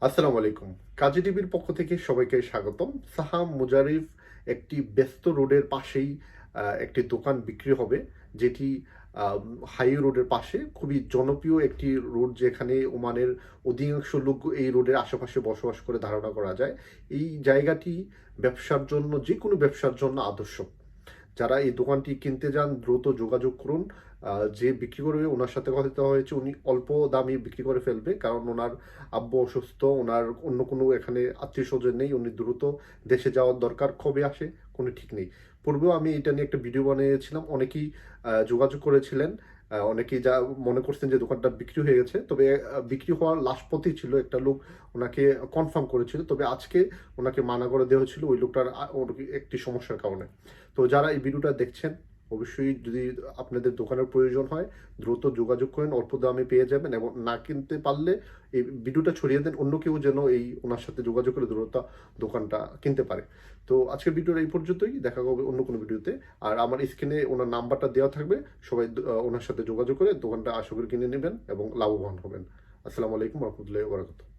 আসসালামু আলাইকুম। কাজী টিভির পক্ষ থেকে সবাইকে স্বাগতম। সাহাম মুজারিফ একটি ব্যস্ত রোডের পাশেই একটি দোকান বিক্রি হবে, যেটি হাই রোডের পাশে খুবই জনপ্রিয় একটি রোড, যেখানে ওমানের অধিকাংশ লোক এই রোডের আশেপাশে বসবাস করে ধারণা করা যায়। এই জায়গাটি ব্যবসার জন্য, যে কোনো ব্যবসার জন্য আদর্শ। যারা এই দোকানটি কিনতে যান দ্রুত যোগাযোগ করুন। যে বিক্রি করবে ওনার সাথে কথা হয়েছে, উনি অল্প দামে বিক্রি করে ফেলবে, কারণ ওনার আব্বু অসুস্থ, ওনার অন্য কোনো এখানে আত্মীয় স্বজন নেই, উনি দ্রুত দেশে যাওয়ার দরকার, কবে আসে কোনো ঠিক নেই। পূর্বেও আমি এটা নিয়ে একটা ভিডিও বানিয়েছিলাম, অনেকেই যোগাযোগ করেছিলেন। অনেকেই যা মনে করছেন যে দোকানটা বিক্রি হয়ে গেছে, তবে বিক্রি হওয়ার লাস্ট পথেই ছিল, একটা লোক ওনাকে কনফার্ম করেছিল, তবে আজকে ওনাকে মানা করে দেওয়া হয়েছিল ওই লোকটার একটি সমস্যার কারণে। তো যারা এই ভিডিওটা দেখছেন, অবশ্যই যদি আপনাদের দোকানের প্রয়োজন হয় দ্রুত যোগাযোগ করেন, অল্প দামে পেয়ে যাবেন, এবং না কিনতে পারলে এই ভিডিওটা ছড়িয়ে দেন, অন্য কেউ যেন এই ওনার সাথে যোগাযোগ করে দ্রুত দোকানটা কিনতে পারে। তো আজকের ভিডিওটা এই পর্যন্তই, দেখা হবে অন্য কোনো ভিডিওতে। আর আমার স্ক্রিনে ওনার নাম্বারটা দেওয়া থাকবে, সবাই ওনার সাথে যোগাযোগ করে দোকানটা আশা করি কিনে নেবেন এবং লাভবান হবেন। আসসালামু আলাইকুম রহমতুল্লাহি ওয়া বারাকাতুহু।